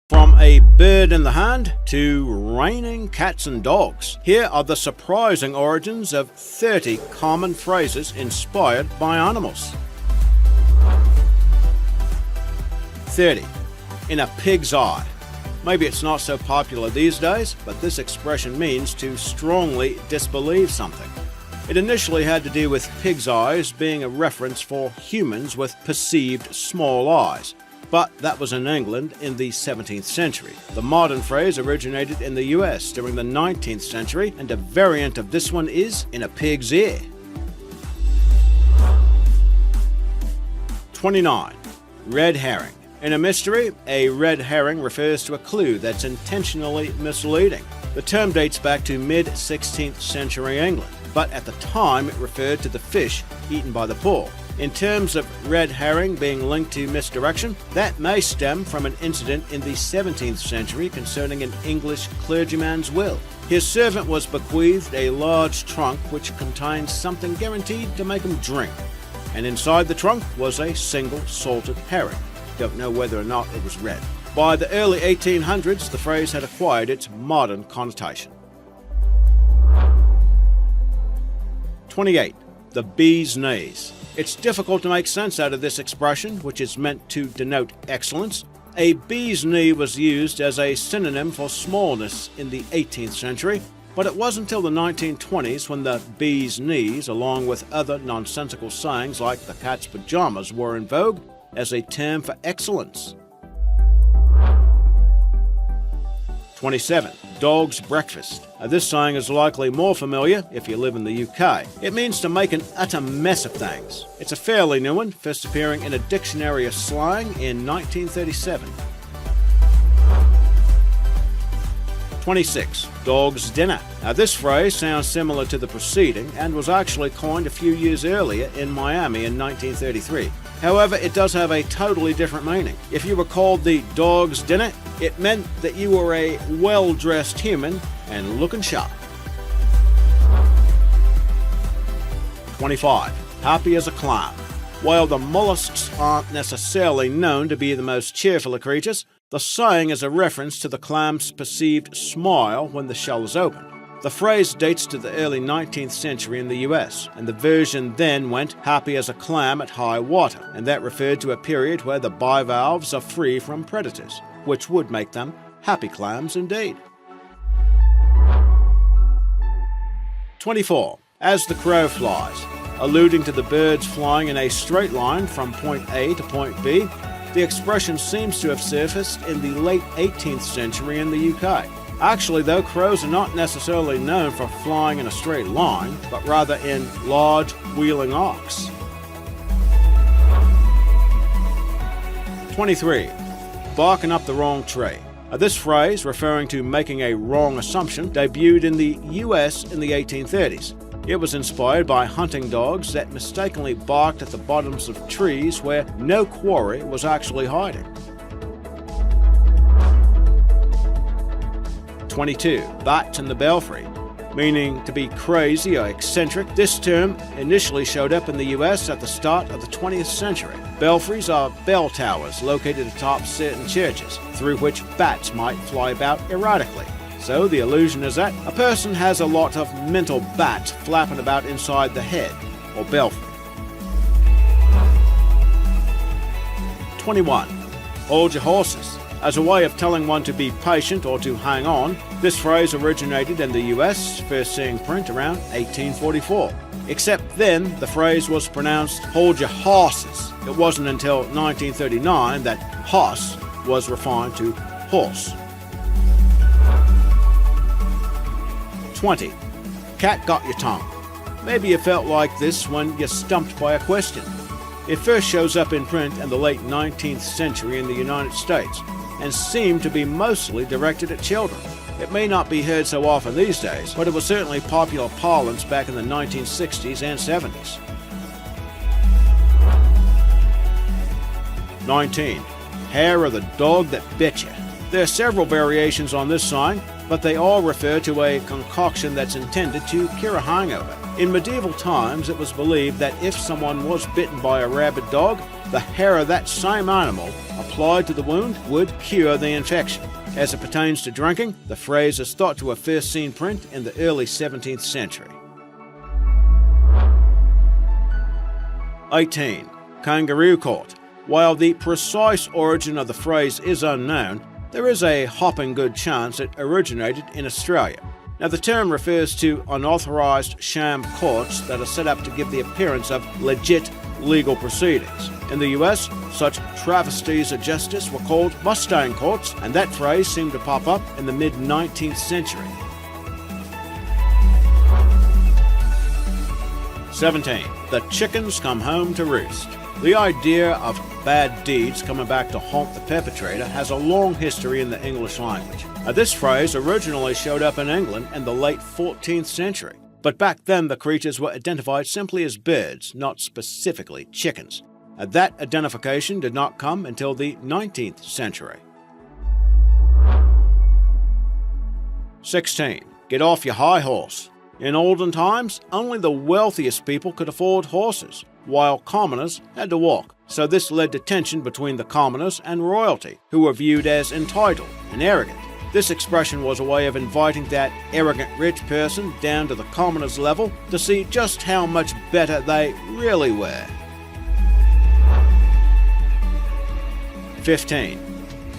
From a bird in the hand to raining cats and dogs, here are the surprising origins of 30 common phrases inspired by animals. 30. In a pig's eye. Maybe it's not so popular these days, but this expression means to strongly disbelieve something. It initially had to do with pig's eyes being a reference for humans with perceived small eyes. But that was in England in the 17th century. The modern phrase originated in the US during the 19th century, and a variant of this one is in a pig's ear. 29. Red herring. In a mystery, a red herring refers to a clue that's intentionally misleading. The term dates back to mid-16th century England, but at the time it referred to the fish eaten by the poor. In terms of red herring being linked to misdirection, that may stem from an incident in the 17th century concerning an English clergyman's will. His servant was bequeathed a large trunk which contained something guaranteed to make him drink, and inside the trunk was a single salted herring. Don't know whether or not it was red. By the early 1800s, the phrase had acquired its modern connotation. 28. The bee's knees. It's difficult to make sense out of this expression, which is meant to denote excellence. A bee's knee was used as a synonym for smallness in the 18th century, but it wasn't until the 1920s when the bee's knees, along with other nonsensical sayings like the cat's pajamas, were in vogue as a term for excellence. 27. Dog's breakfast. This saying is likely more familiar if you live in the UK. It means to make an utter mess of things. It's a fairly new one, first appearing in a dictionary of slang in 1937. 26. Dog's dinner. Now, this phrase sounds similar to the preceding and was actually coined a few years earlier in Miami in 1933. However, it does have a totally different meaning. If you were called the dog's dinner, it meant that you were a well-dressed human and looking sharp. 25. Happy as a clam. While the mollusks aren't necessarily known to be the most cheerful of creatures, the saying is a reference to the clam's perceived smile when the shell is open. The phrase dates to the early 19th century in the US, and the version then went happy as a clam at high water, and that referred to a period where the bivalves are free from predators, which would make them happy clams indeed. 24. As the crow flies. Alluding to the birds flying in a straight line from point A to point B, the expression seems to have surfaced in the late 18th century in the UK. Actually, though, crows are not necessarily known for flying in a straight line, but rather in large wheeling arcs. 23. Barking up the wrong tree. This phrase, referring to making a wrong assumption, debuted in the US in the 1830s. It was inspired by hunting dogs that mistakenly barked at the bottoms of trees where no quarry was actually hiding. 22. Bats in the belfry. Meaning to be crazy or eccentric, this term initially showed up in the US at the start of the 20th century. Belfries are bell towers located atop certain churches, through which bats might fly about erratically. So the illusion is that a person has a lot of mental bats flapping about inside the head, or belfry. 21. Hold your horses. As a way of telling one to be patient or to hang on, this phrase originated in the US, first seeing print around 1844. Except then, the phrase was pronounced hold your horses. It wasn't until 1939 that hoss was refined to horse. 20. Cat got your tongue. Maybe you felt like this when you're stumped by a question. It first shows up in print in the late 19th century in the United States and seemed to be mostly directed at children. It may not be heard so often these days, but it was certainly popular parlance back in the 1960s and 70s. 19. Hair of the dog that bit you. There are several variations on this saying, but they all refer to a concoction that's intended to cure a hangover. In medieval times, it was believed that if someone was bitten by a rabid dog, the hair of that same animal applied to the wound would cure the infection. As it pertains to drinking, the phrase is thought to have first seen print in the early 17th century. 18. Kangaroo Court. While the precise origin of the phrase is unknown, there is a hopping good chance it originated in Australia. Now, the term refers to unauthorized sham courts that are set up to give the appearance of legit legal proceedings. In the US, such travesties of justice were called Mustang courts, and that phrase seemed to pop up in the mid-19th century. 17. The chickens come home to roost. The idea of bad deeds coming back to haunt the perpetrator has a long history in the English language. This phrase originally showed up in England in the late 14th century, but back then the creatures were identified simply as birds, not specifically chickens. That identification did not come until the 19th century. 16. Get off your high horse. In olden times, only the wealthiest people could afford horses, while commoners had to walk. So this led to tension between the commoners and royalty, who were viewed as entitled and arrogant. This expression was a way of inviting that arrogant rich person down to the commoners' level to see just how much better they really were. 15.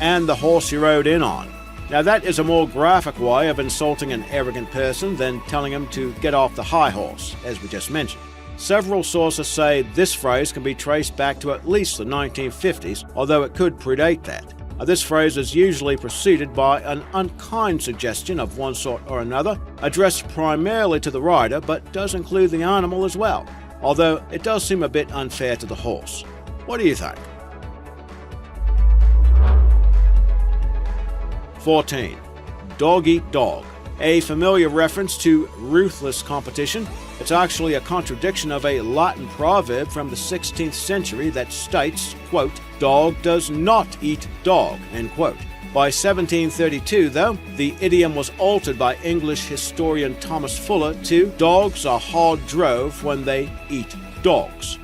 And the horse you rode in on. Now that is a more graphic way of insulting an arrogant person than telling him to get off the high horse, as we just mentioned. Several sources say this phrase can be traced back to at least the 1950s, although it could predate that. This phrase is usually preceded by an unkind suggestion of one sort or another, addressed primarily to the rider, but does include the animal as well, although it does seem a bit unfair to the horse. What do you think? 14. Dog eat dog. A familiar reference to ruthless competition. It's actually a contradiction of a Latin proverb from the 16th century that states, quote, "Dog does not eat dog," end quote. By 1732, though, the idiom was altered by English historian Thomas Fuller to "Dogs are hard drove when they eat dogs."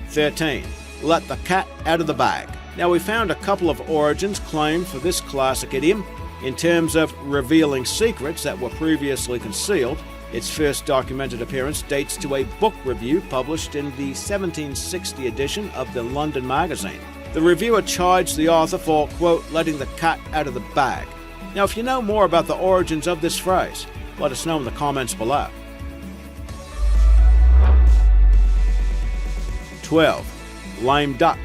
13. Let the cat out of the bag. Now, we found a couple of origins claimed for this classic idiom. In terms of revealing secrets that were previously concealed, its first documented appearance dates to a book review published in the 1760 edition of the London Magazine. The reviewer chides the author for, quote, letting the cat out of the bag. Now, if you know more about the origins of this phrase, let us know in the comments below. 12. Lame duck.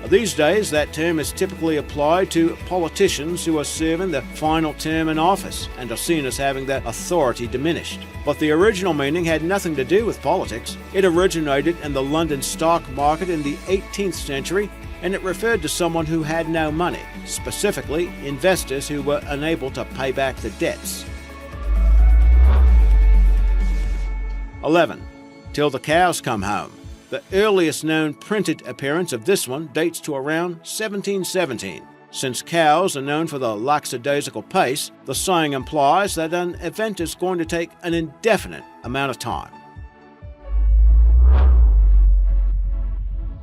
These days, that term is typically applied to politicians who are serving their final term in office and are seen as having their authority diminished. But the original meaning had nothing to do with politics. It originated in the London stock market in the 18th century, and it referred to someone who had no money, specifically investors who were unable to pay back the debts. 11. Till the cows come home. The earliest known printed appearance of this one dates to around 1717. Since cows are known for the lackadaisical pace, the saying implies that an event is going to take an indefinite amount of time.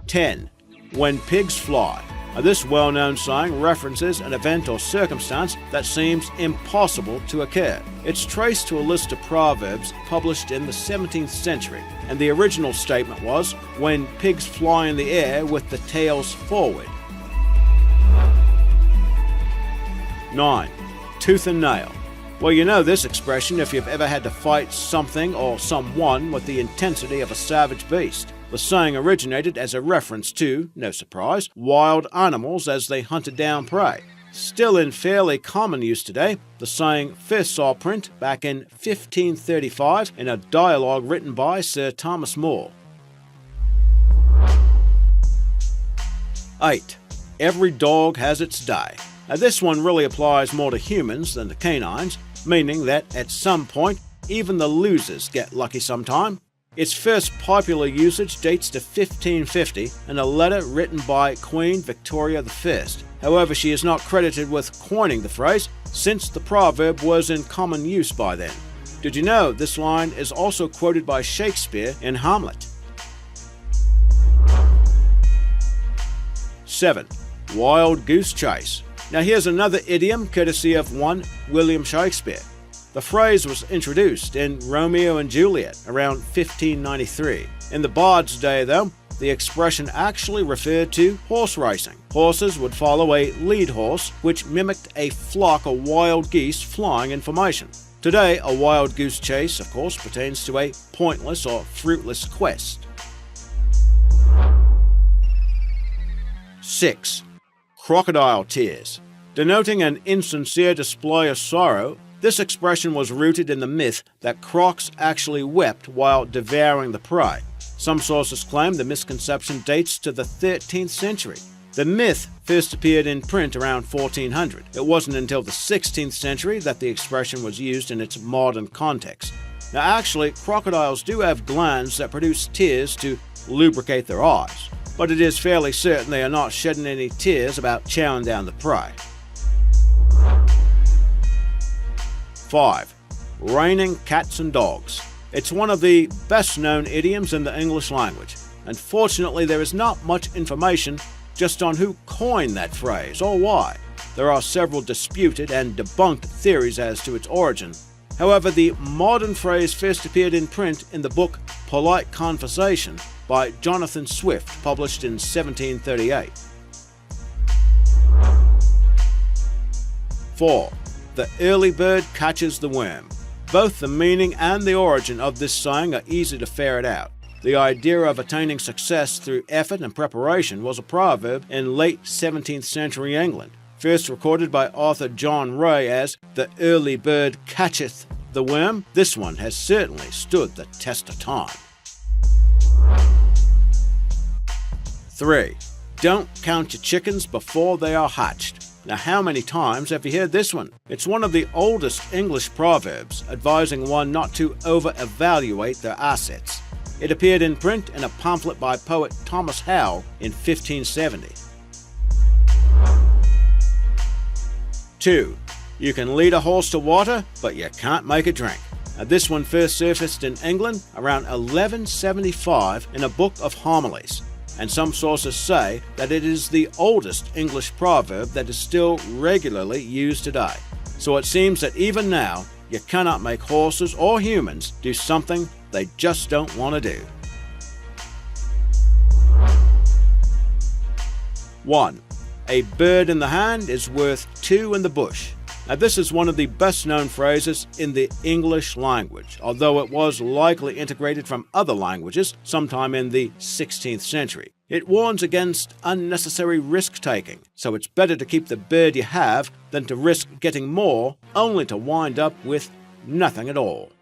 10. When pigs fly. This well-known saying references an event or circumstance that seems impossible to occur. It's traced to a list of proverbs published in the 17th century, and the original statement was, when pigs fly in the air with the tails forward. 9. Tooth and nail. Well, you know this expression if you've ever had to fight something or someone with the intensity of a savage beast. The saying originated as a reference to, no surprise, wild animals as they hunted down prey. Still in fairly common use today, the saying first saw print back in 1535 in a dialogue written by Sir Thomas More. 8. Every dog has its day. Now, this one really applies more to humans than to canines, meaning that at some point, even the losers get lucky sometime. Its first popular usage dates to 1550 in a letter written by Queen Victoria I. However, she is not credited with coining the phrase, since the proverb was in common use by then. Did you know this line is also quoted by Shakespeare in Hamlet? 7. Wild goose chase. Now here's another idiom courtesy of one William Shakespeare. The phrase was introduced in Romeo and Juliet around 1593. In the Bard's day, though, the expression actually referred to horse racing. Horses would follow a lead horse, which mimicked a flock of wild geese flying in formation. Today, a wild goose chase, of course, pertains to a pointless or fruitless quest. 6. Crocodile tears. Denoting an insincere display of sorrow, this expression was rooted in the myth that crocs actually wept while devouring the prey. Some sources claim the misconception dates to the 13th century. The myth first appeared in print around 1400. It wasn't until the 16th century that the expression was used in its modern context. Now actually, crocodiles do have glands that produce tears to lubricate their eyes, but it is fairly certain they are not shedding any tears about chowing down the prey. 5. Raining cats and dogs. It's one of the best-known idioms in the English language. Unfortunately, there is not much information just on who coined that phrase or why. There are several disputed and debunked theories as to its origin. However, the modern phrase first appeared in print in the book Polite Conversation by Jonathan Swift, published in 1738. 4. The early bird catches the worm. Both the meaning and the origin of this saying are easy to ferret out. The idea of attaining success through effort and preparation was a proverb in late 17th century England, first recorded by author John Ray as "the early bird catcheth the worm." This one has certainly stood the test of time. 3. Don't count your chickens before they are hatched. Now, how many times have you heard this one? It's one of the oldest English proverbs, advising one not to over-evaluate their assets. It appeared in print in a pamphlet by poet Thomas Howe in 1570. 2. You can lead a horse to water, but you can't make it drink. Now, this one first surfaced in England around 1175 in a book of homilies, and some sources say that it is the oldest English proverb that is still regularly used today. So it seems that even now, you cannot make horses or humans do something they just don't want to do. 1. A bird in the hand is worth two in the bush. Now, this is one of the best-known phrases in the English language, although it was likely integrated from other languages sometime in the 16th century. It warns against unnecessary risk-taking, so it's better to keep the bird you have than to risk getting more only to wind up with nothing at all.